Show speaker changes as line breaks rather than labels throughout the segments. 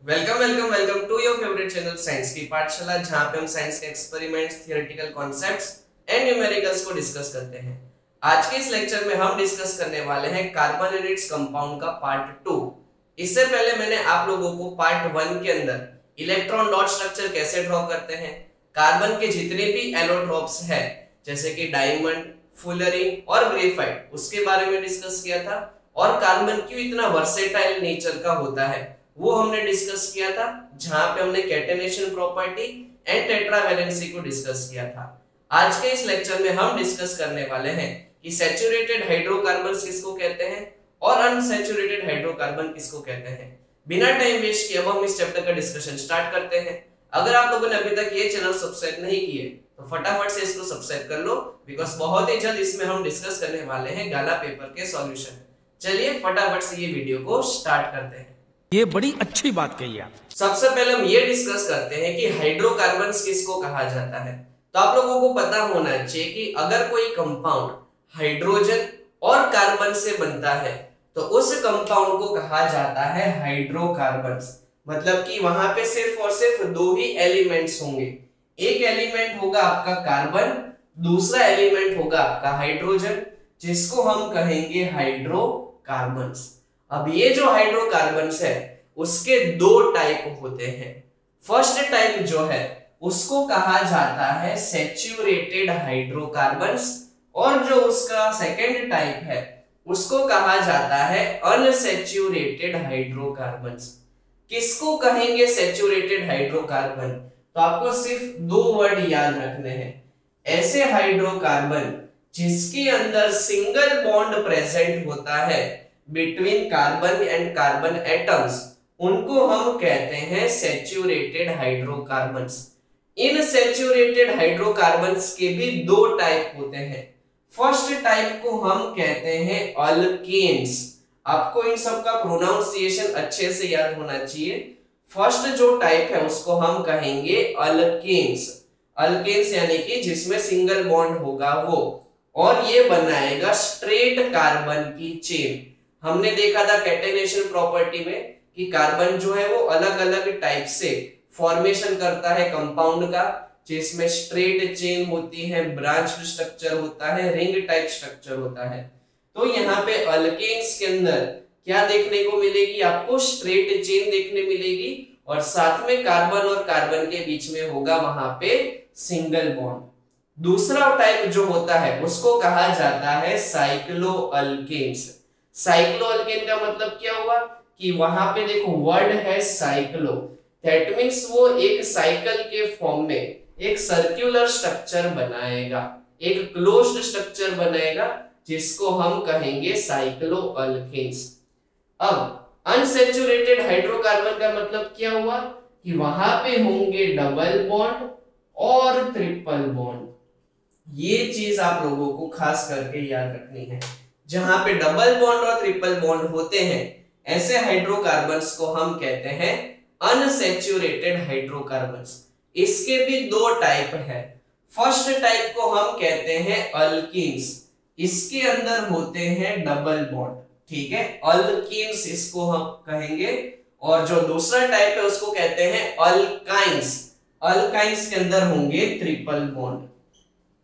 Welcome welcome welcome to your favourite channel science की पाठशाला, जहां पे हम साइंस के experiments, theoretical concepts and numericals को डिस्कस करते हैं। आज के इस लेक्चर में हम डिस्कस करने वाले हैं कार्बन एंड इट्स कंपाउंड का पार्ट 2। इससे पहले मैंने आप लोगों को पार्ट 1 के अंदर इलेक्ट्रॉन डॉट स्ट्रक्चर कैसे ड्रॉ करते हैं, कार्बन के जितने भी एलोट्रोप्स है जैसे कि डायमंड, फुलरिन और ग्रेफाइट, उसके बारे में डिस्कस किया था। और कार्बन क्यों इतना वर्सेटाइल नेचर का होता है वो हमने डिस्कस किया था, जहां पे हमने कैटेनेशन प्रॉपर्टी एंड टेट्रावैलेंसी को डिस्कस किया था। आज के इस लेक्चर में हम डिस्कस करने वाले हैं कि सैचुरेटेड हाइड्रोकार्बन्स किसको कहते हैं और अनसैचुरेटेड हाइड्रोकार्बन किसको कहते हैं। बिना टाइम वेस्ट किए अब हम इस चैप्टर का डिस्कशन स्टार्ट करते हैं। अगर आप लोगों ने अभी तक ये चैनल सब्सक्राइब नहीं किए तो फटाफट से इसको सब्सक्राइब कर लो, बिकॉज बहुत ही जल्द इसमें हम डिस्कस करने वाले हैं गाला पेपर के सॉल्यूशन। चलिए फटाफट से ये वीडियो को स्टार्ट करते हैं।
ये बड़ी अच्छी बात कही आप।
सबसे पहले हम ये डिस्कस करते हैं कि हाइड्रोकार्बन्स किसको कहा जाता है। तो आप लोगों को पता होना चाहिए कि अगर कोई कंपाउंड हाइड्रोजन और कार्बन से बनता है तो उस कंपाउंड को कहा जाता है हाइड्रोकार्बन्स। मतलब कि वहां पे सिर्फ और सिर्फ दो ही एलिमेंट्स होंगे। एक एलिमेंट होगा आपका कार्बन, दूसरा एलिमेंट होगा आपका हाइड्रोजन, जिसको हम कहेंगे हाइड्रोकार्बन्स। अब ये जो हाइड्रोकार्बन्स है उसके दो टाइप होते हैं। फर्स्ट टाइप जो है उसको कहा जाता है सैचुरेटेड हाइड्रोकार्बन्स, और जो उसका सेकंड टाइप है उसको कहा जाता है अनसैचुरेटेड हाइड्रोकार्बन्स। किसको कहेंगे सैचुरेटेड हाइड्रोकार्बन? तो आपको सिर्फ दो वर्ड याद रखने हैं। ऐसे हाइड्रोकार्बन जिसके अंदर सिंगल बॉन्ड प्रेजेंट होता है between carbon and carbon atoms, उनको हम कहते हैं सैचुरेटेड हाइड्रोकार्बन्स। इन सैचुरेटेड हाइड्रोकार्बन्स के भी दो टाइप होते हैं। फर्स्ट टाइप को हम कहते हैं अल्केन्स। आपको इन सब का प्रोनाउंसिएशन अच्छे से याद होना चाहिए। फर्स्ट जो टाइप है उसको हम कहेंगे अल्केन्स। अल्केन्स यानी कि जिसमें सिंगल बॉन्ड होगा वो, और ये बनाएगा स्ट्रेट कार्बन की चेन। हमने देखा था कैटेनेशन प्रॉपर्टी में कि कार्बन जो है वो अलग अलग टाइप से फॉर्मेशन करता है कंपाउंड का, जिसमें स्ट्रेट चेन होती है, ब्रांच्ड स्ट्रक्चर होता है, रिंग टाइप स्ट्रक्चर होता है। तो यहाँ पे अल्केन्स के अंदर क्या देखने को मिलेगी? आपको स्ट्रेट चेन देखने मिलेगी, और साथ में कार्बन और कार्बन के बीच में होगा वहां पे सिंगल बॉन्ड। दूसरा टाइप जो होता है उसको कहा जाता है साइक्लोअल्केन्स। साइक्लोअल्केन का मतलब क्या हुआ कि वहां पे देखो वर्ड है साइक्लो, दैट मींस वो एक साइकिल के फॉर्म में एक सर्कुलर स्ट्रक्चर बनाएगा, एक क्लोज्ड स्ट्रक्चर बनाएगा, जिसको हम कहेंगे साइक्लोअल्केन्स। अब अनसैचुरेटेड हाइड्रोकार्बन का मतलब क्या हुआ कि वहां पे होंगे डबल बॉन्ड और ट्रिपल बॉन्ड। ये चीज आप लोगों को खास करके याद रखनी है। जहां पे डबल बॉन्ड और ट्रिपल बॉन्ड होते हैं ऐसे हाइड्रोकार्बन्स को हम कहते हैं अनसैचुरेटेड हाइड्रोकार्बन्स। इसके भी दो टाइप है। फर्स्ट टाइप को हम कहते हैं अल्कीन्स। इसके अंदर होते हैं डबल बॉन्ड, ठीक है, अल्कीन्स इसको हम कहेंगे। और जो दूसरा टाइप है उसको कहते हैं अल्काइंस। अल्काइंस के अंदर होंगे ट्रिपल बॉन्ड।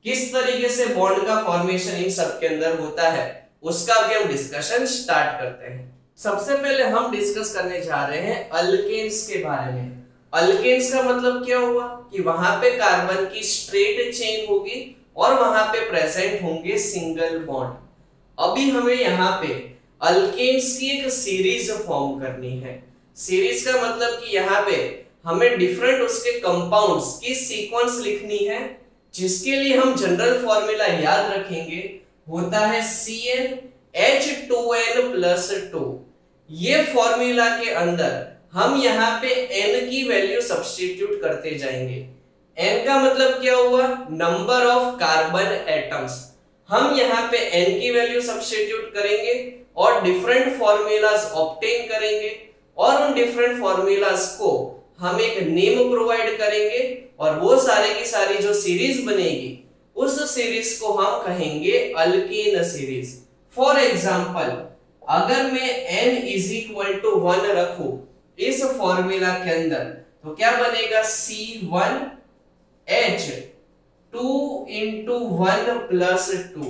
किस तरीके से बॉन्ड का फॉर्मेशन इन सब के अंदर होता है उसका भी हम डिस्कशन स्टार्ट करते हैं। सबसे पहले हम डिस्कस करने जा रहे हैं अल्केन्स के बारे में। अल्केन्स का मतलब क्या हुआ कि वहां पे कार्बन की स्ट्रेट चेन होगी और वहां पे प्रेजेंट होंगे सिंगल बॉन्ड। अभी हमें यहाँ पे अल्केन्स की एक सीरीज फॉर्म करनी है। सीरीज का मतलब कि यहाँ पे हमें डिफरेंट उसके कंपाउंड्स की सीक्वेंस लिखनी है, जिसके लिए हम जनरल फॉर्मूला याद रखेंगे, होता है CnH2n+2। ये फॉर्मूला के अंदर हम यहाँ पे n की वैल्यू सब्स्टिट्यूट करते जाएंगे। n का मतलब क्या हुआ? Number of carbon atoms. हम यहाँ पे n की वैल्यू सब्स्टिट्यूट करेंगे और डिफरेंट फॉर्मूलाज ऑब्टेन करेंगे, और उन डिफरेंट फॉर्मूलाज को हम एक नेम प्रोवाइड करेंगे, और वो सारे की सारी जो सीरीज बनेगी उस सीरीज को हम कहेंगे अल्केन सीरीज। फॉर एग्जांपल, अगर मैं n = 1 रखूं इस फॉर्मूला के अंदर तो क्या बनेगा C1H2 इंटू 1 प्लस 2।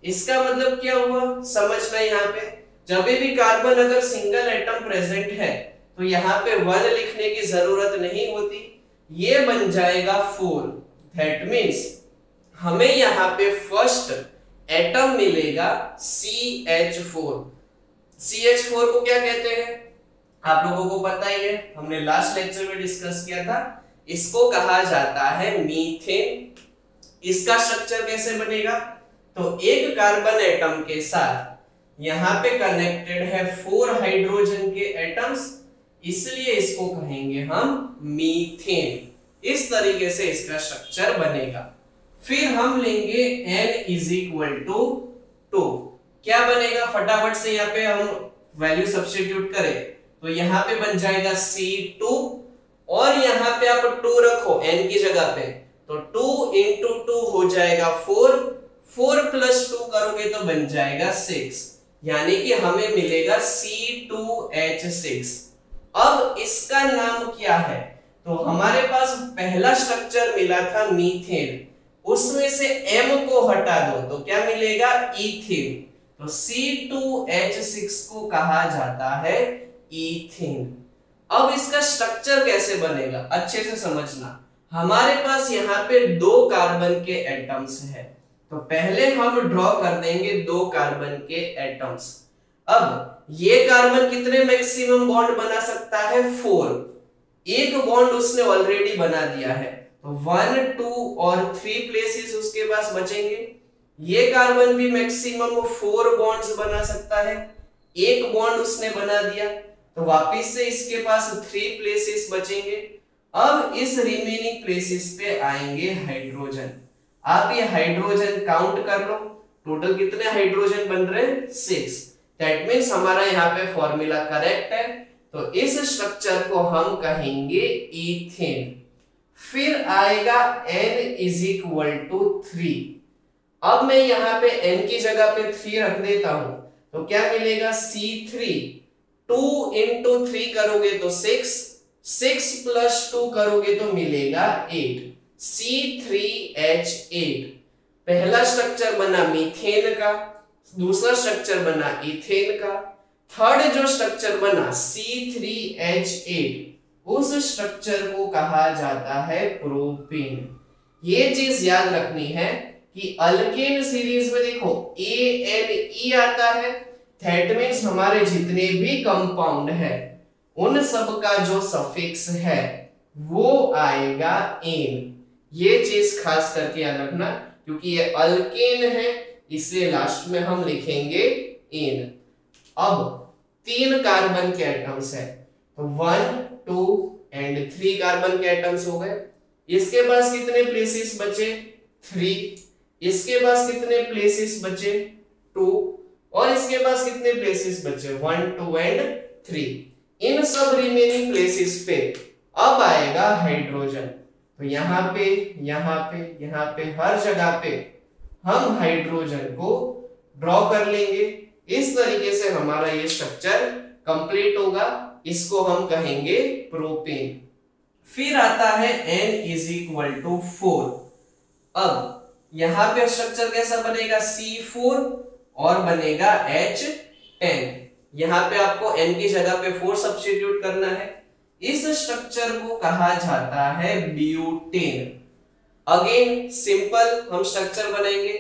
इसका मतलब क्या हुआ समझना, यहाँ पे जब भी कार्बन अगर सिंगल एटम प्रेजेंट है तो यहाँ पे 1 लिखने की जरूरत नहीं होती, ये बन जाएगा 4। दैट मीन्स हमें यहाँ पे फर्स्ट एटम मिलेगा CH4। CH4 को क्या कहते हैं आप लोगों को पता ही है, हमने लास्ट लेक्चर में डिस्कस किया था। इसको कहा जाता है मीथेन। इसका स्ट्रक्चर कैसे बनेगा, तो एक कार्बन एटम के साथ यहाँ पे कनेक्टेड है 4 हाइड्रोजन के एटम्स, इसलिए इसको कहेंगे हम मीथेन। इस तरीके से इसका स्ट्रक्चर बनेगा। फिर हम लेंगे N = 2। क्या बनेगा फटाफट से यहाँ पे हम वैल्यू सब्स्टिट्यूट करें तो यहाँ पे बन जाएगा C2 और यहाँ पे आप 2 रखो N की जगह पे, तो 2 इंटू 2 हो जाएगा 4, 4 प्लस 2 करोगे तो बन जाएगा 6, यानी कि हमें मिलेगा C2H6। अब इसका नाम क्या है, तो हमारे पास पहला स्ट्रक्चर मिला था मीथेन, उसमें से M को हटा दो तो क्या मिलेगा इथेन, तो C2H6 को कहा जाता है इथेन। अब इसका स्ट्रक्चर कैसे बनेगा अच्छे से समझना। हमारे पास यहाँ पे 2 कार्बन के एटम्स है, तो पहले हम ड्रॉ कर देंगे 2 कार्बन के एटम्स। अब ये कार्बन कितने मैक्सिमम बॉन्ड बना सकता है 4, एक बॉन्ड उसने ऑलरेडी बना दिया है, तो 1, 2 और 3 प्लेसेस उसके पास बचेंगे। ये कार्बन भी मैक्सिमम 4 बॉन्ड्स बना सकता है, एक बॉन्ड उसने बना दिया, तो वापिस से इसके पास 3 प्लेसेस बचेंगे। अब इस रिमेनिंग प्लेसेस पे आएंगे हाइड्रोजन। आप ये हाइड्रोजन काउंट कर लो, टोटल कितने हाइड्रोजन बन रहे हैं 6। दैट मींस हमारा यहाँ पे फॉर्मूला करेक्ट है, तो इस स्ट्रक्चर को हम कहेंगे इथेन। फिर आएगा N = 3। अब मैं यहाँ पे N की जगह पे 3 रख देता हूं तो क्या मिलेगा C3, 2 इंटू 3 करोगे तो 6, 6 प्लस 2 करोगे तो मिलेगा 8, C3H8। पहला स्ट्रक्चर बना मीथेन का, दूसरा स्ट्रक्चर बना इथेन का, थर्ड जो स्ट्रक्चर बना C3H8 उस स्ट्रक्चर को कहा जाता है प्रोपेन। ये चीज याद रखनी है कि अल्केन सीरीज में देखो ANE आता है, दैट मींस हमारे जितने भी कंपाउंड है उन सब का जो सफिक्स है वो आएगा एन। ये चीज खास करके याद रखना क्योंकि ये अल्केन है, इसलिए लास्ट में हम लिखेंगे एन। अब 3 कार्बन के एटम्स है, तो 1, 2 एंड 3 कार्बन के एटम्स हो गए। इसके पास कितने प्लेसेस बचे 3, इसके पास कितने प्लेसेस बचे 2 और इसके पास कितने प्लेसेस बचे 1, 2 एंड 3। इन सब रिमेनिंग प्लेसेस पे अब आएगा हाइड्रोजन, तो यहाँ पे यहाँ पे यहाँ पे हर जगह पे हम हाइड्रोजन को ड्रॉ कर लेंगे। इस तरीके से हमारा ये स्ट्रक्चर कंप्लीट होगा, इसको हम कहेंगे प्रोपेन। फिर आता है N = 4। अब यहाँ पे स्ट्रक्चर कैसा बनेगा C4 और बनेगा H10। यहाँ पे आपको N की जगह पे 4 सब्स्टिट्यूट करना है। इस स्ट्रक्चर को कहा जाता है ब्यूटेन। अगेन सिंपल हम स्ट्रक्चर बनाएंगे,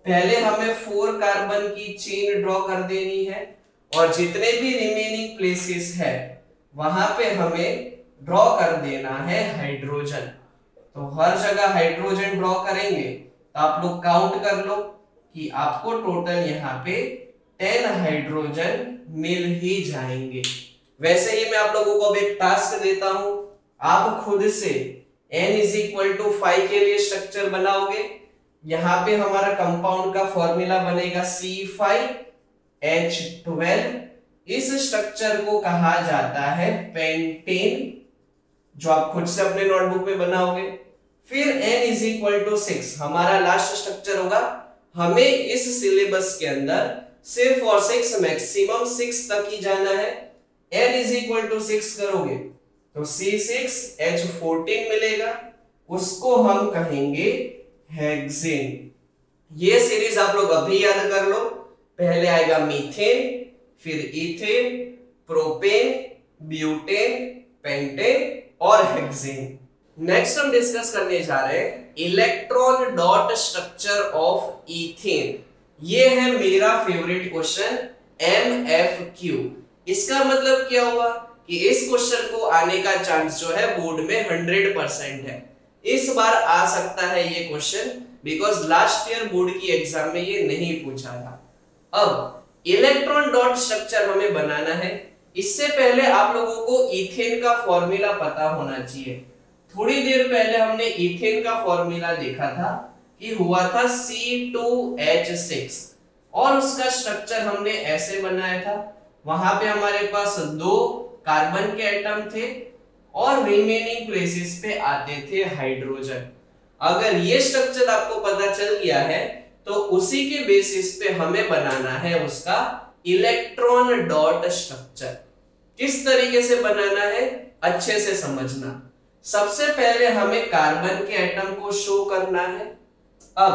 पहले हमें 4 कार्बन की चेन ड्रॉ कर देनी है और जितने भी रिमेनिंग प्लेसेस है वहां पे हमें ड्रॉ कर देना है हाइड्रोजन। तो हर जगह हाइड्रोजन ड्रॉ करेंगे तो आप लोग काउंट कर लो कि आपको टोटल यहाँ पे 10 हाइड्रोजन मिल ही जाएंगे। वैसे ही मैं आप लोगों को अब एक टास्क देता हूं, आप खुद से N = 5 के लिए स्ट्रक्चर बनाओगे। यहाँ पे हमारा कंपाउंड का फॉर्मूला बनेगा C5H12। इस स्ट्रक्चर को कहा जाता है पेंटेन, जो आप खुद से अपने नोटबुक में बनाओगे। फिर N = 6 हमारा लास्ट स्ट्रक्चर होगा। हमें इस सिलेबस के अंदर सिर्फ और सिर्फ मैक्सिमम 6 तक ही जाना है। n इज इक्वल टू 6 करोगे तो C6H14 मिलेगा, उसको हम कहेंगे हेक्सेन। ये सीरीज आप लोग अभी याद कर लो। पहले आएगा मीथेन, फिर इथेन, प्रोपेन, ब्यूटेन, पेंटेन और हेक्सेन। नेक्स्ट हम डिस्कस करने जा रहे हैं electron dot structure of ethane. ये है मेरा फेवरेट क्वेश्चन MFQ। इसका मतलब क्या हुआ कि इस क्वेश्चन को आने का चांस जो है बोर्ड में 100% है। इस बार आ सकता है ये question, because last year board की एग्जाम में ये नहीं पूछा था। अब इलेक्ट्रॉन डॉट स्ट्रक्चर हमें बनाना है। इससे पहले आप लोगों को इथेन का फॉर्मूला पता होना चाहिए। थोड़ी देर पहले हमने इथेन का फॉर्मूला देखा था कि हुआ था C2H6 और उसका स्ट्रक्चर हमने ऐसे बनाया था। वहां पे हमारे पास 2 कार्बन के एटम थे और रिमेनिंग प्लेसेस पे आते थे हाइड्रोजन। अगर ये स्ट्रक्चर आपको पता चल गया है तो उसी के बेसिस पे हमें बनाना है उसका इलेक्ट्रॉन डॉट स्ट्रक्चर। किस तरीके से बनाना है अच्छे से समझना। सबसे पहले हमें कार्बन के एटम को शो करना है। अब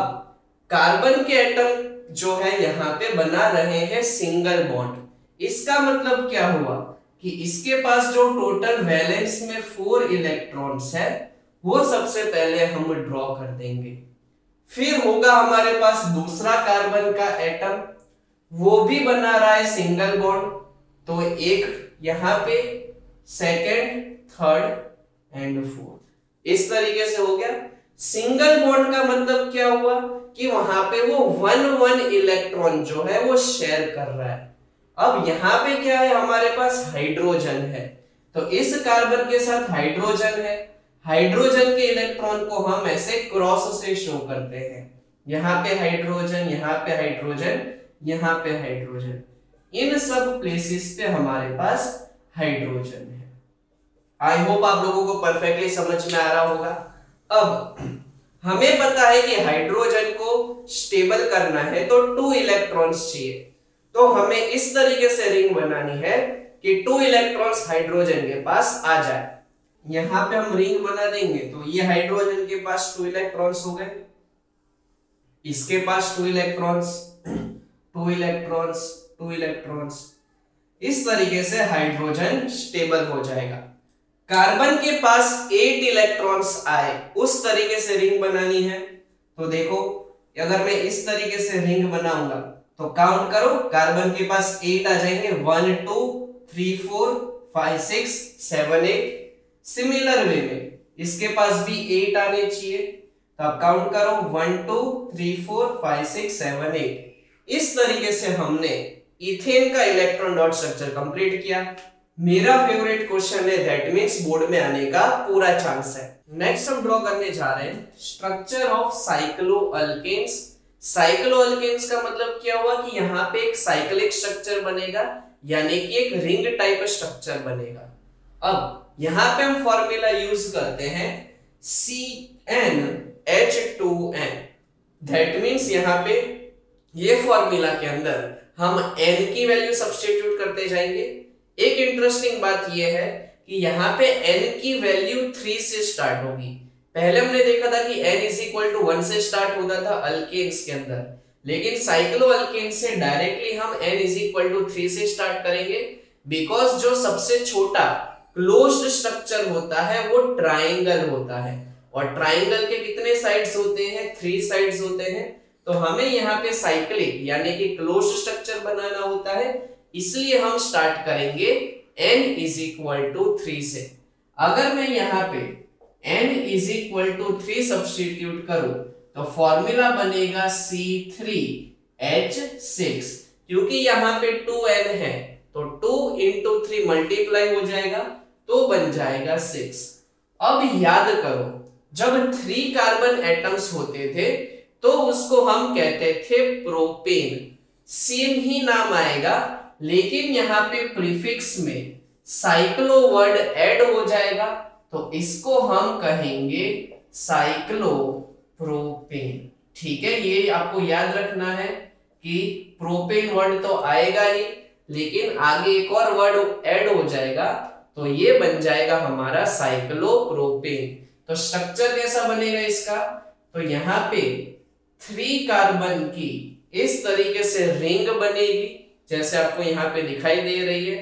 कार्बन के एटम जो है यहाँ पे बना रहे हैं सिंगल बॉन्ड। इसका मतलब क्या हुआ कि इसके पास जो टोटल वैलेंस में 4 इलेक्ट्रॉन्स है वो सबसे पहले हम ड्रॉ कर देंगे। फिर होगा हमारे पास दूसरा कार्बन का एटम, वो भी बना रहा है सिंगल बॉन्ड। तो एक यहाँ पे, सेकंड, थर्ड एंड फोर्थ, इस तरीके से हो गया। सिंगल बॉन्ड का मतलब क्या हुआ कि वहां पे वो 1 इलेक्ट्रॉन जो है वो शेयर कर रहा है। अब यहाँ पे क्या है, हमारे पास हाइड्रोजन है, तो इस कार्बन के साथ हाइड्रोजन है। हाइड्रोजन के इलेक्ट्रॉन को हम ऐसे क्रॉस से शो करते हैं। यहाँ पे हाइड्रोजन, यहाँ पे हाइड्रोजन, यहाँ पे हाइड्रोजन, इन सब प्लेसेस पे हमारे पास हाइड्रोजन है। आई होप आप लोगों को परफेक्टली समझ में आ रहा होगा। अब हमें पता है कि हाइड्रोजन को स्टेबल करना है तो 2 इलेक्ट्रॉन्स चाहिए। तो हमें इस तरीके से रिंग बनानी है कि 2 इलेक्ट्रॉन्स हाइड्रोजन के पास आ जाए। यहां पे हम रिंग बना देंगे तो ये हाइड्रोजन के पास 2 इलेक्ट्रॉन्स हो गए, इसके पास 2 इलेक्ट्रॉन्स, 2 इलेक्ट्रॉन्स, 2 इलेक्ट्रॉन्स। इस तरीके से हाइड्रोजन स्टेबल हो जाएगा। कार्बन के पास 8 इलेक्ट्रॉन्स आए, उस तरीके से रिंग बनानी है। तो देखो अगर मैं इस तरीके से रिंग बनाऊंगा तो काउंट करो, कार्बन के पास 8 आ जाएंगे, 1 2 3 4 5 6 7 8। सिमिलर वे में इसके पास भी 8 आने चाहिए, तो आप काउंट करो 1 2 3 4 5 6 7 8। इस तरीके से हमने इथेन का इलेक्ट्रॉन डॉट स्ट्रक्चर कंप्लीट किया। मेरा फेवरेट क्वेश्चन है, दैट मींस बोर्ड में आने का पूरा चांस है। नेक्स्ट हम ड्रॉ करने जा रहे हैं स्ट्रक्चर ऑफ साइक्लोअल्केन्स। साइक्लोअल्केन्स का मतलब क्या हुआ कि यहाँ पे एक साइक्लिक स्ट्रक्चर बनेगा, यानी कि एक रिंग टाइप स्ट्रक्चर बनेगा। अब यहाँ पे हम फॉर्मूला यूज करते हैं CnH2n। दैट मींस यहाँ पे ये फॉर्मूला के अंदर हम n की वैल्यू सब्स्टिट्यूट करते जाएंगे। एक इंटरेस्टिंग बात यह है कि यहाँ पे n की वैल्यू 3 से स्टार्ट होगी। पहले हमने देखा था कि n इज इक्वल टू 1 से स्टार्ट होता था अल्केन्स के अंदर, लेकिन साइक्लोअल्केन से डायरेक्टली हम n इज इक्वल टू 3 से स्टार्ट करेंगे, बिकॉज जो सबसे छोटा क्लोज्ड स्ट्रक्चर होता है वो ट्राइंगल होता है, और ट्राइंगल के कितने साइड्स होते हैं, 3 साइड्स होते हैं। तो हमें यहाँ पे साइक्लिक यानी कि क्लोज्ड स्ट्रक्चर बनाना होता है, इसलिए हम स्टार्ट करेंगे n इज इक्वल टू 3 से। अगर मैं यहाँ पे n is equal to 3 substitute करूं तो फॉर्मूला बनेगा C3H6। क्योंकि यहाँ पे 2n है तो 2 into 3 मल्टीप्लाई हो जाएगा तो बन जाएगा 6। अब याद करो, जब 3 कार्बन एटम्स होते थे तो उसको हम कहते थे प्रोपेन। सेम ही नाम आएगा, लेकिन यहाँ पे प्रीफिक्स में साइक्लो वर्ड ऐड हो जाएगा तो इसको हम कहेंगे साइक्लोप्रोपेन। ठीक है, ये आपको याद रखना है कि प्रोपेन वर्ड तो आएगा ही, लेकिन आगे एक और वर्ड ऐड हो जाएगा तो ये बन जाएगा हमारा साइक्लोप्रोपेन। तो स्ट्रक्चर कैसा बनेगा इसका, तो यहाँ पे 3 कार्बन की इस तरीके से रिंग बनेगी जैसे आपको यहाँ पे दिखाई दे रही है।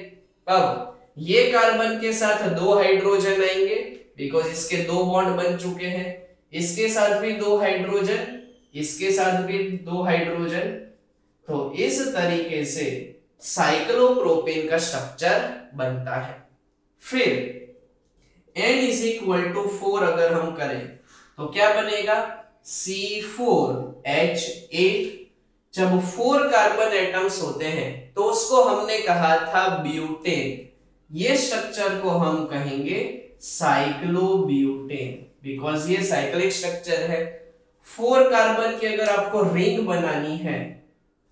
अब ये कार्बन के साथ 2 हाइड्रोजन आएंगे बिकॉज इसके 2 बॉन्ड बन चुके हैं, इसके साथ भी 2 हाइड्रोजन, इसके साथ भी 2 हाइड्रोजन। तो इस तरीके से साइक्लोप्रोपेन का स्ट्रक्चर बनता है। फिर N इज इक्वल टू 4 अगर हम करें तो क्या बनेगा, C4H8। जब 4 कार्बन एटम्स होते हैं तो उसको हमने कहा था ब्यूटेन। ये स्ट्रक्चर को हम कहेंगे साइक्लोब्यूटेन बिकॉज ये साइक्लिक स्ट्रक्चर है। 4 कार्बन की अगर आपको रिंग बनानी है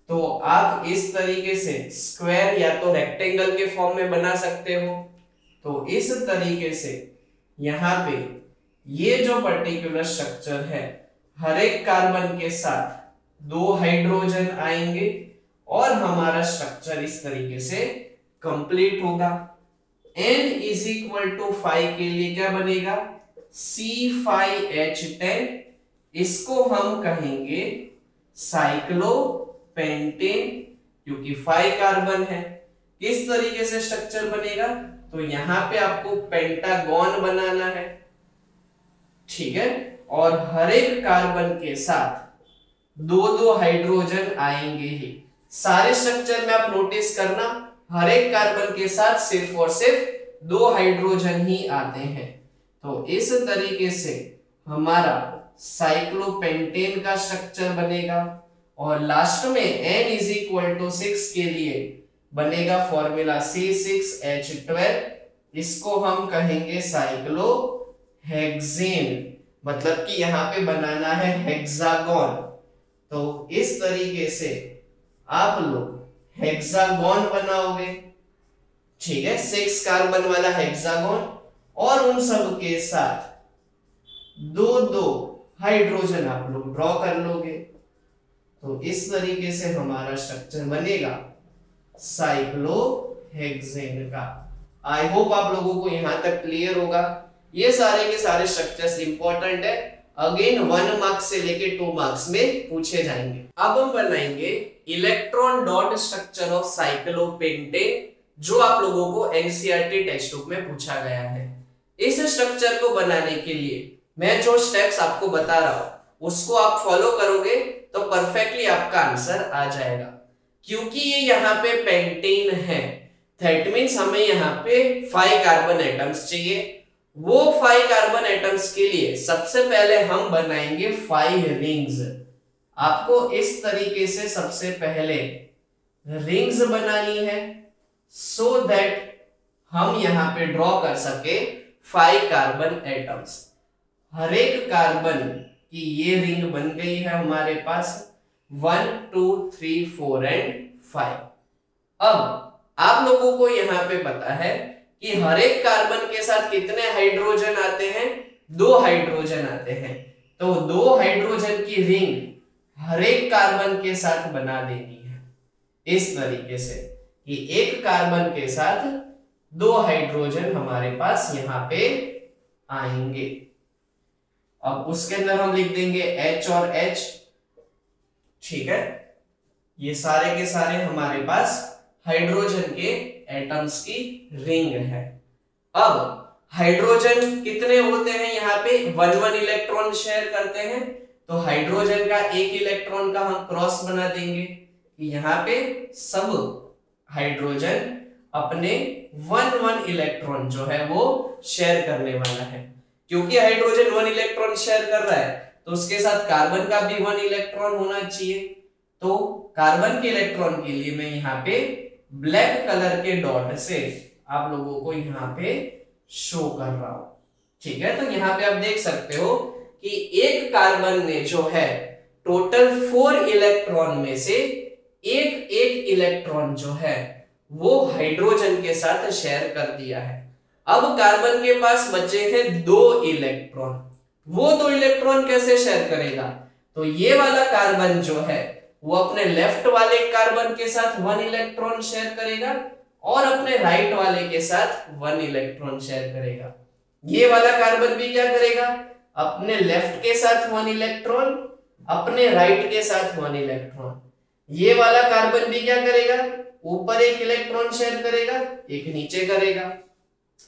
तो आप इस तरीके से स्क्वायर या तो रेक्टेंगल के फॉर्म में बना सकते हो। तो इस तरीके से यहाँ पे ये जो पर्टिकुलर स्ट्रक्चर है, हर एक कार्बन के साथ 2 हाइड्रोजन आएंगे और हमारा स्ट्रक्चर इस तरीके से कंप्लीट होगा। N इज इक्वल टू 5 के लिए क्या बनेगा, C5H10। इसको हम कहेंगे साइक्लोपेंटेन क्योंकि 5 कार्बन है। किस तरीके से स्ट्रक्चर बनेगा, तो यहां पे आपको पेंटागन बनाना है, ठीक है, और हर एक कार्बन के साथ 2 हाइड्रोजन आएंगे ही। सारे स्ट्रक्चर में आप नोटिस करना हर एक कार्बन के साथ सिर्फ और सिर्फ 2 हाइड्रोजन ही आते हैं। तो इस तरीके से हमारा साइक्लोपेंटेन का स्ट्रक्चर बनेगा और लास्ट में N इज इक्वल टू 6 के लिए बनेगा फॉर्मूला C6H12। इसको हम कहेंगे साइक्लोहेक्सेन, मतलब कि यहां पे बनाना है हेक्सागोन। तो इस तरीके से आप लोग हेक्सागोन बनाओगे, ठीक है, 6 कार्बन वाला हेक्सागोन और उन सब के साथ 2 हाइड्रोजन आप लोग ड्रॉ कर लोगे। तो इस तरीके से हमारा स्ट्रक्चर बनेगा साइक्लोहेक्सेन का। आई होप आप लोगों को यहां तक क्लियर होगा। ये सारे के सारे स्ट्रक्चर्स इंपॉर्टेंट है, अगेन 1 मार्क्स से लेके 2 मार्क्स में पूछे जाएंगे। अब हम बनाएंगे electron dot structure of cyclopentane जो आप लोगों को एनसीईआरटी टेक्स्ट बुक में पूछा गया है। इस स्ट्रक्चर को बनाने के लिए मैं जो स्टेप्स आपको बता रहा हूं उसको आप फॉलो करोगे तो परफेक्टली आपका आंसर आ जाएगा। क्योंकि ये यहाँ पे पेंटेन है, दैट मीन्स हमें यहाँ पे 5 कार्बन एटम्स चाहिए। वो 5 कार्बन एटम्स के लिए सबसे पहले हम बनाएंगे 5 रिंग्स। आपको इस तरीके से सबसे पहले रिंग्स बनानी है सो दैट हम यहाँ पे ड्रॉ कर सके 5 कार्बन एटम्स। हर एक कार्बन की ये रिंग बन गई है हमारे पास 1 2 3 4 एंड 5। अब आप लोगों को यहाँ पे पता है कि हर एक कार्बन के साथ कितने हाइड्रोजन आते हैं, 2 हाइड्रोजन आते हैं। तो 2 हाइड्रोजन की रिंग हर एक कार्बन के साथ बना देनी है इस तरीके से कि एक कार्बन के साथ 2 हाइड्रोजन हमारे पास यहाँ पे आएंगे। अब उसके अंदर हम लिख देंगे H और H, ठीक है। ये सारे के सारे हमारे पास हाइड्रोजन के एटम्स की रिंग है। अब हाइड्रोजन कितने होते हैं, यहाँ पे 1 इलेक्ट्रॉन शेयर करते हैं। तो हाइड्रोजन का 1 इलेक्ट्रॉन का हम क्रॉस बना देंगे कि यहाँ पे सब हाइड्रोजन अपने 1 इलेक्ट्रॉन जो है वो शेयर करने वाला है। क्योंकि हाइड्रोजन 1 इलेक्ट्रॉन शेयर कर रहा है तो उसके साथ कार्बन का भी 1 इलेक्ट्रॉन होना चाहिए। तो कार्बन के इलेक्ट्रॉन के लिए मैं यहाँ पे ब्लैक कलर के डॉट से आप लोगों को यहाँ पे शो कर रहा हूं, ठीक है। तो यहाँ पे आप देख सकते हो कि एक कार्बन ने जो है टोटल 4 इलेक्ट्रॉन में से एक इलेक्ट्रॉन जो है वो हाइड्रोजन के साथ शेयर कर दिया है। अब कार्बन के पास बचे हैं 2 इलेक्ट्रॉन। वो 2 इलेक्ट्रॉन कैसे शेयर करेगा, तो ये वाला कार्बन जो है वो अपने लेफ्ट वाले कार्बन के साथ 1 इलेक्ट्रॉन शेयर करेगा और अपने राइट वाले के साथ 1 इलेक्ट्रॉन शेयर करेगा। ये वाला कार्बन भी क्या करेगा, अपने लेफ्ट के साथ 1 इलेक्ट्रॉन, अपने राइट के साथ 1 इलेक्ट्रॉन। ये वाला कार्बन भी क्या करेगा, ऊपर 1 इलेक्ट्रॉन शेयर करेगा, एक नीचे करेगा।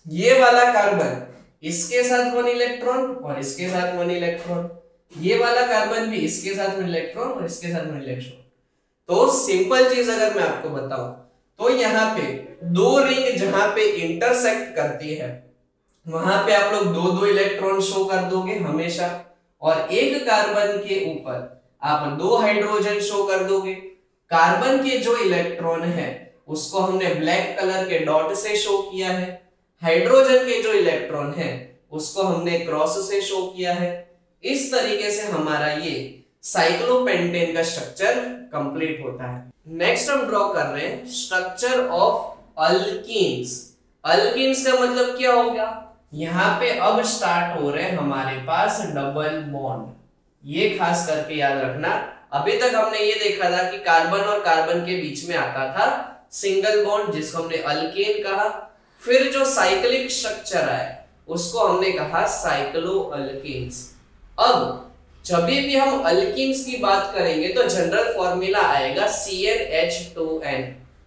ये वाला कार्बन इसके साथ 1 इलेक्ट्रॉन और इसके साथ 1 इलेक्ट्रॉन। ये वाला कार्बन भी इसके साथ 1 इलेक्ट्रॉन और इसके साथ 1 इलेक्ट्रॉन। तो सिंपल चीज अगर मैं आपको बताऊं तो यहाँ पे दो रिंग जहां पे इंटरसेक्ट करती है वहां पे आप लोग 2-2 इलेक्ट्रॉन शो कर दोगे हमेशा, और एक कार्बन के ऊपर आप 2 हाइड्रोजन शो कर दोगे। कार्बन के जो इलेक्ट्रॉन है उसको हमने ब्लैक कलर के डॉट से शो किया है, हाइड्रोजन के जो इलेक्ट्रॉन है उसको हमने क्रॉस से शो किया है। इस तरीके से हमारा ये साइक्लोपेंटेन का स्ट्रक्चर कंप्लीट होता है। नेक्स्ट हम ड्रॉ कर रहे हैं स्ट्रक्चर ऑफ अल्कीन्स। अल्कीन्स का मतलब क्या हो गया, यहाँ पे अब स्टार्ट हो रहे हैं हमारे पास डबल बॉन्ड। ये खास करके याद रखना, अभी तक हमने ये देखा था कि कार्बन और कार्बन के बीच में आता था सिंगल बॉन्ड जिसको हमने अल्केन कहा। फिर जो साइक्लिक स्ट्रक्चर है उसको हमने कहा साइक्लो अल्कीन्स। अब जब भी हम अल्कीन्स की बात करेंगे तो जनरल फॉर्मूला आएगा CnH2n।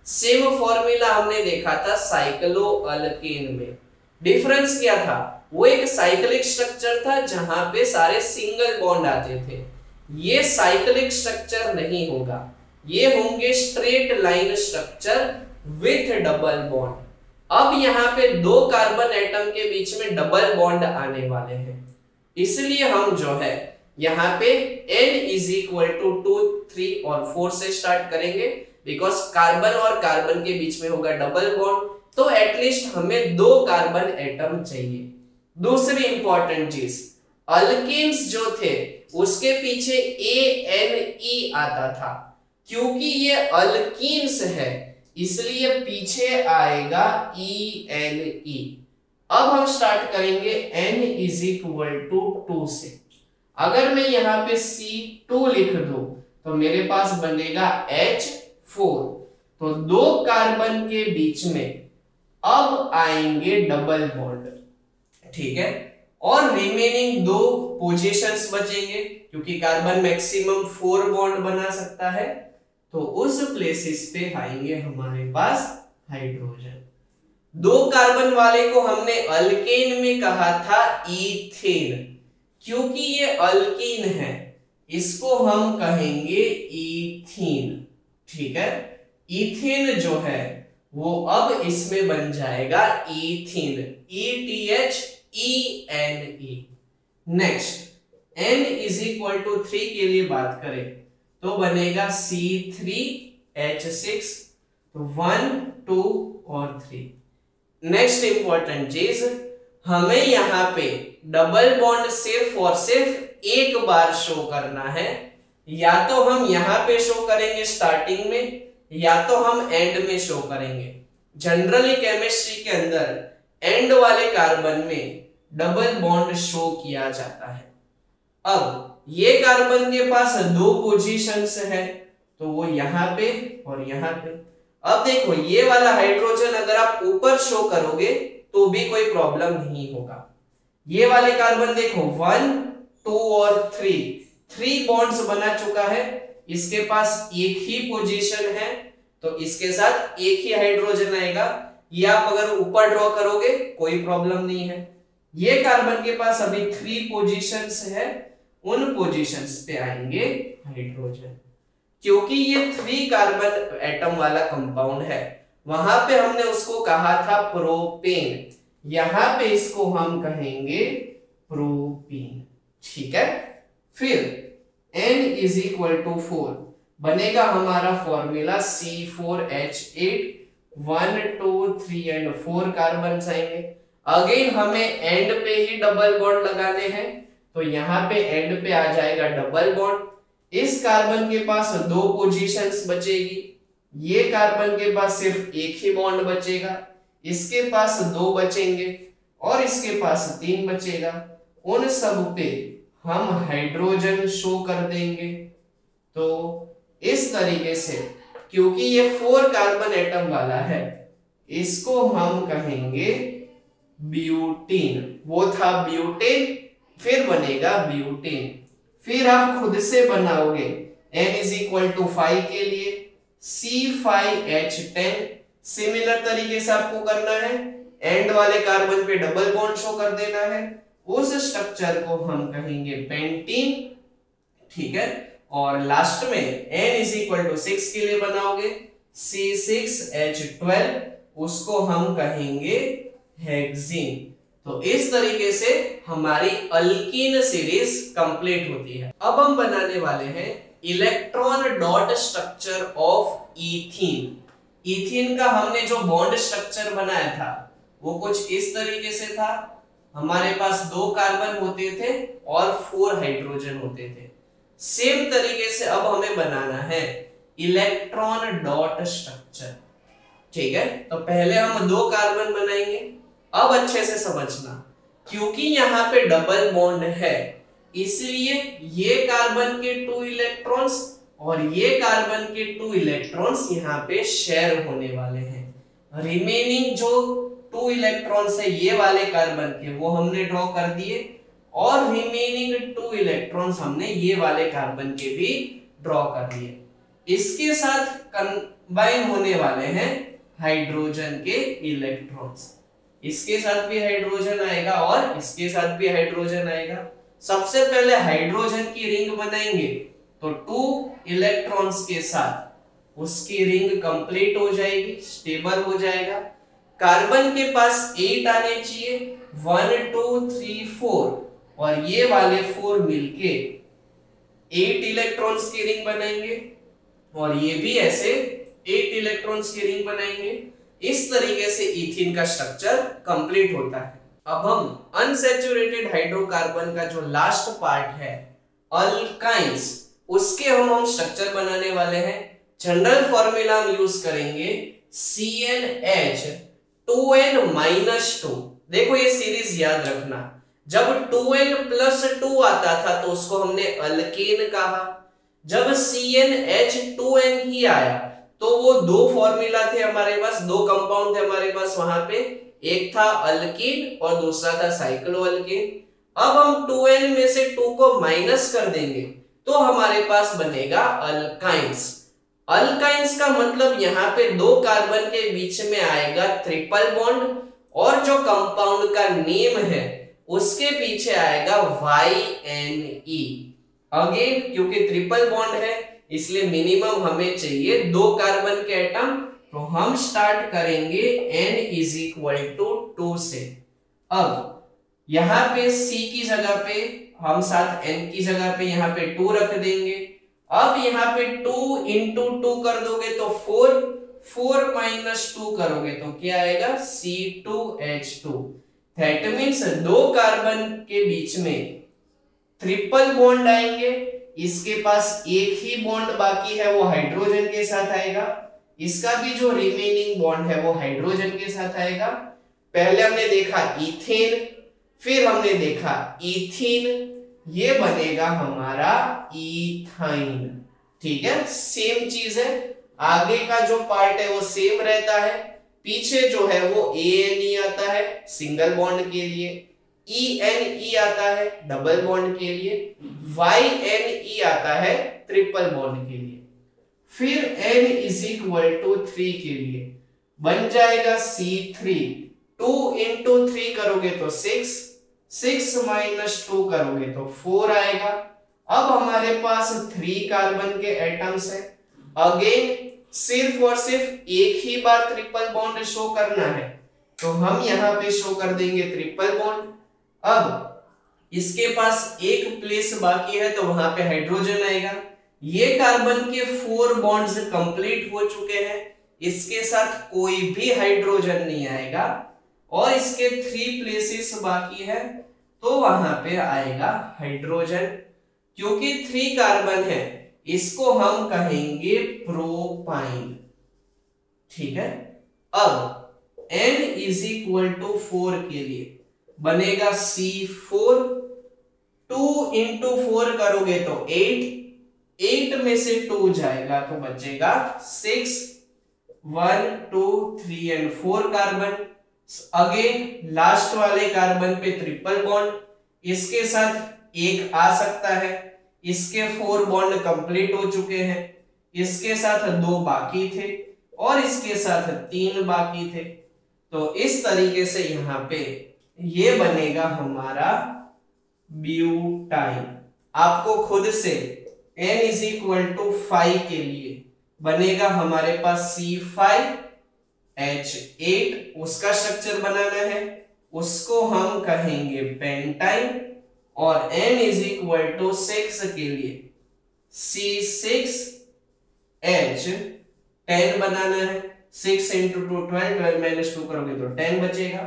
सेम फॉर्मूला हमने देखा था साइक्लो अल्कीन में। डिफरेंस क्या था, वो एक साइक्लिक स्ट्रक्चर था जहां पे सारे सिंगल बॉन्ड आते थे। ये साइक्लिक स्ट्रक्चर नहीं होगा, ये होंगे straight line structure with double bond. अब यहाँ पे 2 कार्बन एटम के बीच में डबल बॉन्ड आने वाले हैं, इसलिए हम जो है यहाँ पे n = 2, 3 और 4 से स्टार्ट करेंगे, बिकॉज कार्बन और कार्बन के बीच में होगा डबल बॉन्ड, तो एटलीस्ट हमें 2 कार्बन एटम चाहिए। दूसरी इंपॉर्टेंट चीज, अल्कीन्स जो थे उसके पीछे ANE आता था, क्योंकि ये अल्कीन्स है इसलिए पीछे आएगा ENE। अब हम स्टार्ट करेंगे n = 2 से। अगर मैं यहाँ पे C2 लिख दूं तो मेरे पास बनेगा H4। तो 2 कार्बन के बीच में अब आएंगे डबल बॉन्ड, ठीक है, और रिमेनिंग 2 पोजीशंस बचेंगे क्योंकि कार्बन मैक्सिमम 4 बॉन्ड बना सकता है। तो उस प्लेसेस पे आएंगे हमारे पास हाइड्रोजन। 2 कार्बन वाले को हमने अल्केन में कहा था ईथेन, क्योंकि ये अल्कीन है इसको हम कहेंगे ईथीन, ठीक है। ईथेन जो है वो अब इसमें बन जाएगा ईथीन, ETHENE। नेक्स्ट n = 3 के लिए बात करें तो बनेगा C3H6, तो 1, 2 और 3। नेक्स्ट इंपॉर्टेंट चीज, हमें यहाँ पे डबल बॉन्ड सिर्फ और सिर्फ एक बार शो करना है। या तो हम यहाँ पे शो करेंगे स्टार्टिंग में, या तो हम एंड में शो करेंगे। जनरली केमिस्ट्री के अंदर एंड वाले कार्बन में डबल बॉन्ड शो किया जाता है। अब ये कार्बन के पास 2 पोजीशंस है, तो वो यहाँ पे और यहाँ पे। अब देखो ये वाला हाइड्रोजन अगर आप ऊपर शो करोगे तो भी कोई प्रॉब्लम नहीं होगा। ये वाले कार्बन देखो 1, 2 और 3 बॉन्ड्स बना चुका है, इसके पास एक ही पोजीशन है, तो इसके साथ एक ही हाइड्रोजन आएगा। ये आप अगर ऊपर ड्रॉ करोगे कोई प्रॉब्लम नहीं है। ये कार्बन के पास अभी 3 पोजीशंस है, उन पोजीशंस पे आएंगे हाइड्रोजन। क्योंकि ये 3 कार्बन एटम वाला कंपाउंड है, वहां पे हमने उसको कहा था प्रोपेन, यहां पे इसको हम कहेंगे प्रोपीन, ठीक है। फिर n = 4 बनेगा हमारा फॉर्मूला C4H8, 1, 2, 3 एंड 4 कार्बन आएंगे। अगेन हमें एंड पे ही डबल बॉन्ड लगाने हैं, तो यहाँ पे एंड पे आ जाएगा डबल बॉन्ड। इस कार्बन के पास 2 पोजीशंस बचेगी, ये कार्बन के पास सिर्फ एक ही बॉन्ड बचेगा, इसके पास 2 बचेंगे और इसके पास 3 बचेगा। उन सब पे हम हाइड्रोजन शो कर देंगे। तो इस तरीके से, क्योंकि ये 4 कार्बन एटम वाला है, इसको हम कहेंगे ब्यूटीन। वो था ब्यूटेन, फिर बनेगा ब्यूटेन। फिर आप खुद से बनाओगे n = 5 के लिए C5H10। सिमिलर तरीके से आपको करना है, एंड वाले कार्बन पे डबल बॉन्ड शो कर देना है। उस स्ट्रक्चर को हम कहेंगे पेंटीन, ठीक है। और लास्ट में n = 6 के लिए बनाओगे C6H12, उसको हम कहेंगे हेक्सीन। तो इस तरीके से हमारी अल्कीन सीरीज कंप्लीट होती है। अब हम बनाने वाले हैं electron dot structure of ethene. Ethene का हमने जो बॉन्ड स्ट्रक्चर बनाया था वो कुछ इस तरीके से था। हमारे पास 2 कार्बन होते थे और 4 हाइड्रोजन होते थे। सेम तरीके से अब हमें बनाना है इलेक्ट्रॉन डॉट स्ट्रक्चर, ठीक है। तो पहले हम 2 कार्बन बनाएंगे। अब अच्छे से समझना, क्योंकि यहाँ पे डबल बॉन्ड है, इसलिए ये कार्बन के 2 इलेक्ट्रॉन्स और ये कार्बन के 2 इलेक्ट्रॉन्स यहाँ पे शेयर होने वाले हैं। रिमेनिंग जो 2 इलेक्ट्रॉन्स है ये वाले कार्बन के, वो हमने ड्रॉ कर दिए, और रिमेनिंग 2 इलेक्ट्रॉन्स हमने ये वाले कार्बन के भी ड्रॉ कर दिए। इसके साथ कंबाइन होने वाले हैं हाइड्रोजन के इलेक्ट्रॉन्स। इसके साथ भी हाइड्रोजन आएगा और इसके साथ भी हाइड्रोजन आएगा। सबसे पहले हाइड्रोजन की रिंग बनाएंगे, तो 2 इलेक्ट्रॉन्स के साथ उसकी रिंग कंप्लीट हो जाएगी, स्टेबल हो जाएगा। कार्बन के पास 8 आने चाहिए, 1 2 3 4, और ये वाले 4 मिलके 8 इलेक्ट्रॉन्स की रिंग बनाएंगे, और ये भी ऐसे 8 इलेक्ट्रॉन्स की रिंग बनाएंगे। इस तरीके से इथीन का स्ट्रक्चर कंप्लीट होता है। अब हम अनसैचुरेटेड हाइड्रोकार्बन का जो लास्ट पार्ट है अल्काइंस, उसके हम स्ट्रक्चर बनाने वाले हैं। जनरल फॉर्मूला हम यूज करेंगे CnH2n-2। देखो ये सीरीज याद रखना, जब 2n+2 आता था तो उसको हमने अल्केन कहा। जब CnH2n ही आया तो वो 2 फॉर्मूला थे हमारे पास, 2 कंपाउंड थे हमारे पास वहां पे, एक था अल्कीन और दूसरा था साइक्लोअल्केन। अब हम 2n में से 2 को माइनस कर देंगे तो हमारे पास बनेगा अल्काइंस। अल्काइंस का मतलब यहाँ पे 2 कार्बन के बीच में आएगा ट्रिपल बॉन्ड, और जो कंपाउंड का नेम है उसके पीछे आएगा YNE। अगेन क्योंकि ट्रिपल बॉन्ड है इसलिए मिनिमम हमें चाहिए 2 कार्बन के एटम, तो हम स्टार्ट करेंगे n = 2 से। अब यहाँ पे C की जगह पे हम साथ n की जगह पे यहाँ पे 2 रख देंगे। अब यहाँ पे 2 × 2 कर दोगे तो 4, 4 - 2 करोगे तो क्या आएगा C2H2। दैट मीन्स 2 कार्बन के बीच में ट्रिपल बॉन्ड आएंगे, इसके पास एक ही बॉन्ड बाकी है वो हाइड्रोजन के साथ आएगा, इसका भी जो रिमेनिंग बॉन्ड है वो हाइड्रोजन के साथ आएगा। पहले हमने देखा इथेन, फिर हमने देखा इथीन, ये बनेगा हमारा इथाइन, ठीक है। सेम चीज है, आगे का जो पार्ट है वो सेम रहता है, पीछे जो है वो ANE आता है सिंगल बॉन्ड के लिए, ENE आता है डबल बॉन्ड के लिए, YNE आता है ट्रिपल बॉन्ड के लिए। फिर n = 3 के लिए बन जाएगा C3। 2 × 3 करोगे तो 6, 6 - 2 करोगे तो 4 आएगा। अब हमारे पास 3 कार्बन के एटम्स हैं। अगेन सिर्फ और सिर्फ एक ही बार ट्रिपल बॉन्ड शो करना है, तो हम यहाँ पे शो कर देंगे ट्रिपल बॉन्ड। अब इसके पास एक प्लेस बाकी है तो वहां पे हाइड्रोजन आएगा। ये कार्बन के 4 बॉन्ड्स कंप्लीट हो चुके हैं, इसके साथ कोई भी हाइड्रोजन नहीं आएगा, और इसके 3 प्लेसेस बाकी है तो वहां पे आएगा हाइड्रोजन। क्योंकि 3 कार्बन है इसको हम कहेंगे प्रोपाइन, ठीक है। अब n = 4 के लिए बनेगा C4। 2 × 4 करोगे तो 8, 8 में से 2 जाएगा तो बचेगा 6, 1 2 3 एंड 4 कार्बन। अगेन लास्ट वाले कार्बन पे ट्रिपल बॉन्ड, इसके साथ एक आ सकता है, इसके 4 बॉन्ड कंप्लीट हो चुके हैं, इसके साथ 2 बाकी थे और इसके साथ 3 बाकी थे। तो इस तरीके से यहां पे ये बनेगा हमारा ब्यूटाइन। आपको खुद से n इज इक्वल टू 5 के लिए बनेगा हमारे पास C5H8, उसका स्ट्रक्चर बनाना है, उसको हम कहेंगे पेंटाइन। और n इज इक्वल टू 6 के लिए C6H10 बनाना है। 6 इंटू 2 12, 12 माइनस 2 करोगे तो 10 बचेगा।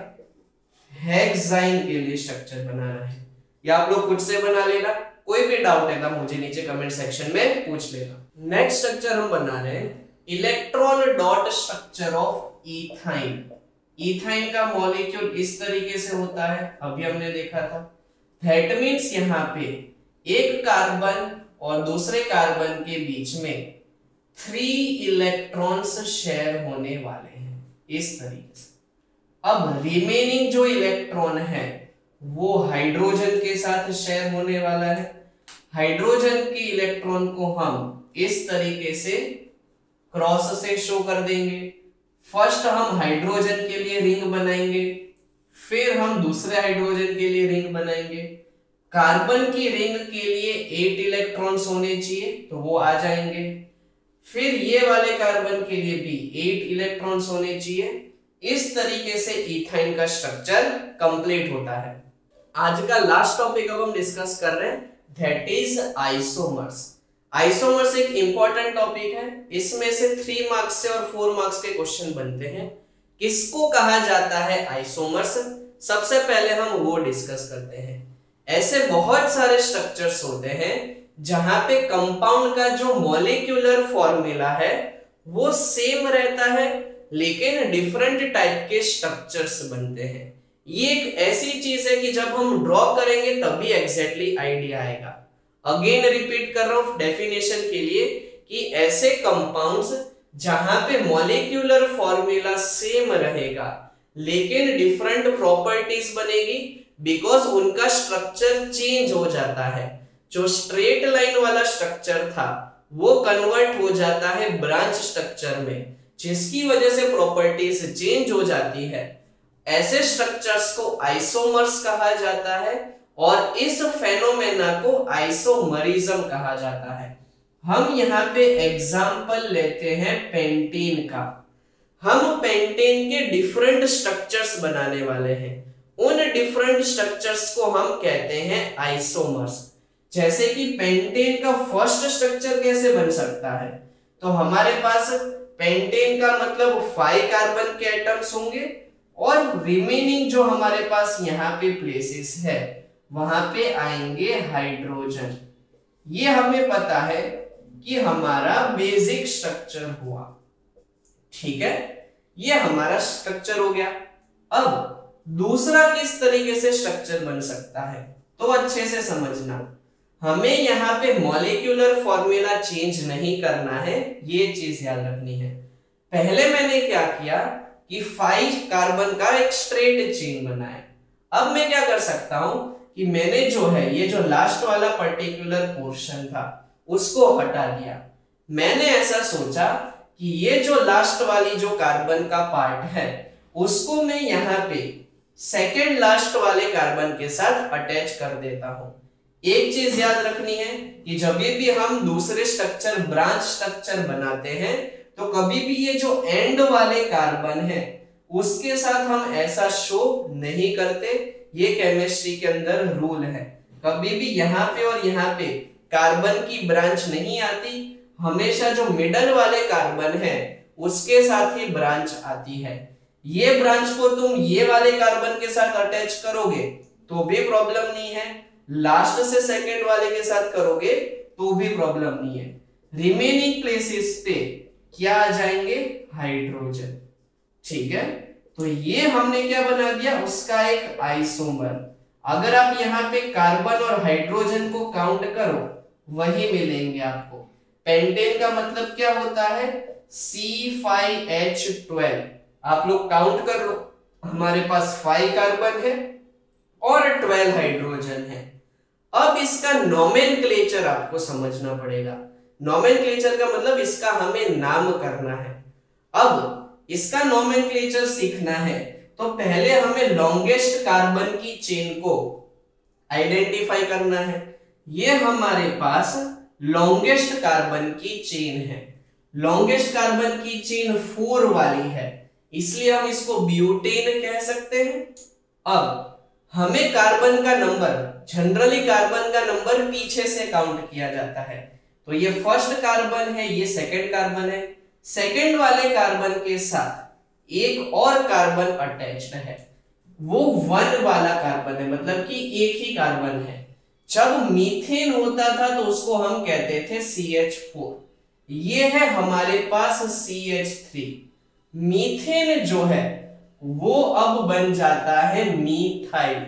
हेक्साइन के लिए स्ट्रक्चर बनाना है, या आप लोग खुद से बना लेना। कोई भी डाउट है तो मुझे नीचे कमेंट सेक्शन में पूछ लेना। नेक्स्ट स्ट्रक्चर हम बना रहे हैं electron dot structure of ethyne. Ethyne का मॉलिक्यूल इस तरीके से होता है, अभी हमने देखा था। दैट मींस यहाँ पे एक कार्बन और दूसरे कार्बन के बीच में 3 इलेक्ट्रॉन्स शेयर होने वाले हैं इस तरीके से। अब रिमेनिंग जो इलेक्ट्रॉन है वो हाइड्रोजन के साथ शेयर होने वाला है। हाइड्रोजन के इलेक्ट्रॉन को हम इस तरीके से क्रॉस से शो कर देंगे। फर्स्ट हम हाइड्रोजन के लिए रिंग बनाएंगे, फिर हम दूसरे हाइड्रोजन के लिए रिंग बनाएंगे। कार्बन की रिंग के लिए 8 इलेक्ट्रॉन्स होने चाहिए तो वो आ जाएंगे। फिर ये वाले कार्बन के लिए भी 8 इलेक्ट्रॉन्स होने चाहिए। इस तरीके से इथाइन का स्ट्रक्चर कंप्लीट होता है। आज का लास्ट टॉपिक अब हम डिस्कस कर रहे हैं, दैट इज आइसोमर्स। आइसोमर्स एक इंपॉर्टेंट टॉपिक है, इसमें से 3 मार्क्स से और 4 मार्क्स के क्वेश्चन बनते हैं। किसको कहा जाता है आइसोमर्स, सबसे पहले हम वो डिस्कस करते हैं। ऐसे बहुत सारे स्ट्रक्चर्स होते हैं जहां पे कंपाउंड का जो मॉलिक्यूलर फॉर्मूला है वो सेम रहता है, लेकिन डिफरेंट टाइप के स्ट्रक्चर्स बनते हैं। ये एक ऐसी चीज है कि जब हम ड्रॉ करेंगे तभी एग्जैक्टली आइडिया आएगा। अगेन रिपीट कर रहा हूं डेफिनेशन के लिए कि ऐसे कंपाउंड्स जहां पे मॉलिक्यूलर फॉर्मूला सेम रहेगा लेकिन डिफरेंट प्रॉपर्टीज बनेगी, बिकॉज उनका स्ट्रक्चर चेंज हो जाता है। जो स्ट्रेट लाइन वाला स्ट्रक्चर था वो कन्वर्ट हो जाता है ब्रांच स्ट्रक्चर में, जिसकी वजह से प्रॉपर्टीज चेंज हो जाती है। ऐसे स्ट्रक्चर्स को आइसोमर्स कहा जाता है और इस फेनोमेना को आइसोमरिज्म कहा जाता है। हम यहाँ पे एग्जांपल लेते हैं पेंटेन का। हम पेंटेन के डिफरेंट स्ट्रक्चर्स बनाने वाले हैं, उन डिफरेंट स्ट्रक्चर्स को हम कहते हैं आइसोमर्स। जैसे कि पेंटेन का फर्स्ट स्ट्रक्चर कैसे बन सकता है, तो हमारे पास पेंटेन का मतलब 5 कार्बन के एटम्स होंगे और रिमेनिंग जो हमारे पास यहाँ पे प्लेसेस है वहां पे आएंगे हाइड्रोजन। ये हमें पता है कि हमारा बेसिक स्ट्रक्चर हुआ, ठीक है, ये हमारा स्ट्रक्चर हो गया। अब दूसरा किस तरीके से स्ट्रक्चर बन सकता है तो अच्छे से समझना। हमें यहाँ पे मॉलिक्यूलर फॉर्मूला चेंज नहीं करना है, ये चीज याद रखनी है। पहले मैंने क्या किया कि 5 कार्बन का एक स्ट्रेट चेन बनाया। अब मैं क्या कर सकता हूं कि मैंने जो है ये जो लास्ट वाला पर्टिकुलर पोर्शन था उसको हटा दिया। मैंने ऐसा सोचा कि ये जो लास्ट वाली जो कार्बन का पार्ट है उसको मैं यहाँ पे सेकेंड लास्ट वाले कार्बन के साथ अटैच कर देता हूं। एक चीज याद रखनी है कि जब भी हम दूसरे स्ट्रक्चर ब्रांच स्ट्रक्चर बनाते हैं तो कभी भी ये जो एंड वाले कार्बन है उसके साथ हम ऐसा शो नहीं करते। ये केमिस्ट्री के अंदर रूल है, कभी भी यहाँ पे और यहाँ पे कार्बन की ब्रांच नहीं आती, हमेशा जो मिडल वाले कार्बन है उसके साथ ही ब्रांच आती है। ये ब्रांच को तुम ये वाले कार्बन के साथ अटैच करोगे तो भी प्रॉब्लम नहीं है, लास्ट से सेकंड वाले के साथ करोगे तो भी प्रॉब्लम नहीं है। रिमेनिंग प्लेसेस पे क्या आ जाएंगे, हाइड्रोजन, ठीक है। तो ये हमने क्या बना दिया, उसका एक आइसोमर। अगर आप यहाँ पे कार्बन और हाइड्रोजन को काउंट करो वही मिलेंगे आपको। पेंटेन का मतलब क्या होता है, C5H12। आप लोग काउंट कर लो, हमारे पास 5 कार्बन है और 12 हाइड्रोजन है। अब इसका नोमेनक्लेचर आपको समझना पड़ेगा। नोमेनक्लेचर का मतलब इसका हमें नाम करना है। अब इसका नोमेनक्लेचर सीखना है तो पहले हमें लॉन्गेस्ट कार्बन की चेन को आइडेंटिफाई करना है। ये हमारे पास लॉन्गेस्ट कार्बन की चेन है। लॉन्गेस्ट कार्बन की चेन 4 वाली है, इसलिए हम इसको ब्यूटेन कह सकते हैं। अब हमें कार्बन का नंबर, जनरली कार्बन का नंबर पीछे से काउंट किया जाता है। तो ये फर्स्ट कार्बन है, ये सेकंड कार्बन है। सेकंड वाले कार्बन के साथ एक और कार्बन अटैच्ड है, वो 1 वाला कार्बन है, मतलब कि एक ही कार्बन है। जब मीथेन होता था तो उसको हम कहते थे CH4। ये है हमारे पास CH3। मीथेन जो है वो अब बन जाता है मीथाइल।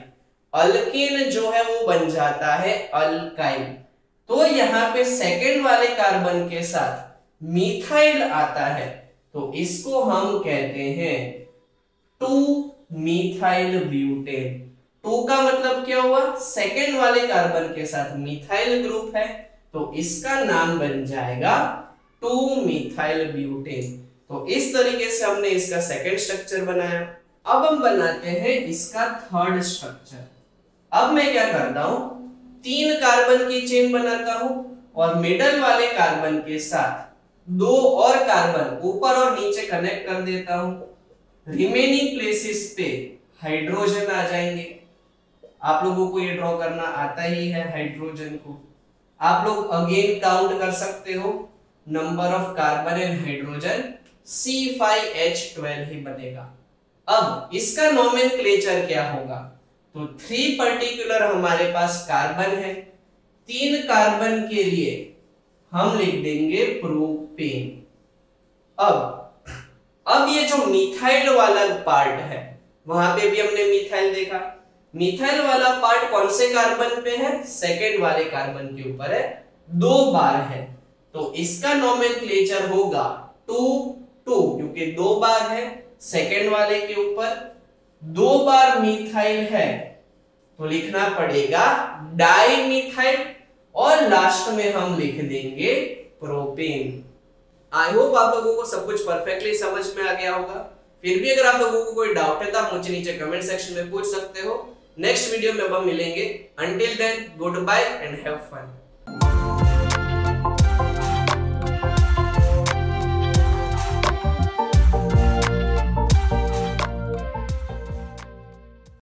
अल्केन जो है वो बन जाता है अल्काइल। तो यहाँ पे सेकेंड वाले कार्बन के साथ मीथाइल आता है, तो इसको हम कहते हैं 2-मीथाइल ब्यूटेन। 2 का मतलब क्या हुआ, सेकेंड वाले कार्बन के साथ मीथाइल ग्रुप है, तो इसका नाम बन जाएगा 2-मीथाइल ब्यूटेन। तो इस तरीके से हमने इसका सेकेंड स्ट्रक्चर बनाया। अब हम बनाते हैं इसका थर्ड स्ट्रक्चर। अब मैं क्या करता हूं, 3 कार्बन की चेन बनाता हूं और मिडल वाले कार्बन के साथ 2 और कार्बन ऊपर और नीचे कनेक्ट कर देता हूं। रिमेनिंग प्लेसेस पे हाइड्रोजन आ जाएंगे। आप लोगों को ये ड्रॉ करना आता ही है हाइड्रोजन को। आप लोग अगेन काउंट कर सकते हो number of carbon and hydrogen, C5H12 ही बनेगा। अब इसका नोमेनक्लेचर क्या होगा, तो 3 पर्टिकुलर हमारे पास कार्बन है। 3 कार्बन के लिए हम लिख देंगे प्रोपेन। अब ये जो मिथाइल वाला पार्ट है, वहां पे भी हमने मिथाइल देखा। मिथाइल वाला पार्ट कौन से कार्बन पे है, सेकेंड वाले कार्बन के ऊपर है, 2 बार है, तो इसका नोमेनक्लेचर होगा 2-2, क्योंकि 2 बार है। सेकेंड वाले के ऊपर 2 बार मिथाइल है, तो लिखना पड़ेगा डाइमिथाइल, और लास्ट में हम लिख देंगे प्रोपेन। आई होप आप लोगों को सब कुछ परफेक्टली समझ में आ गया होगा। फिर भी अगर आप लोगों को कोई डाउट है तो आप मुझे नीचे कमेंट सेक्शन में पूछ सकते हो। नेक्स्ट वीडियो में अब हम मिलेंगे। Until then, goodbye and have fun.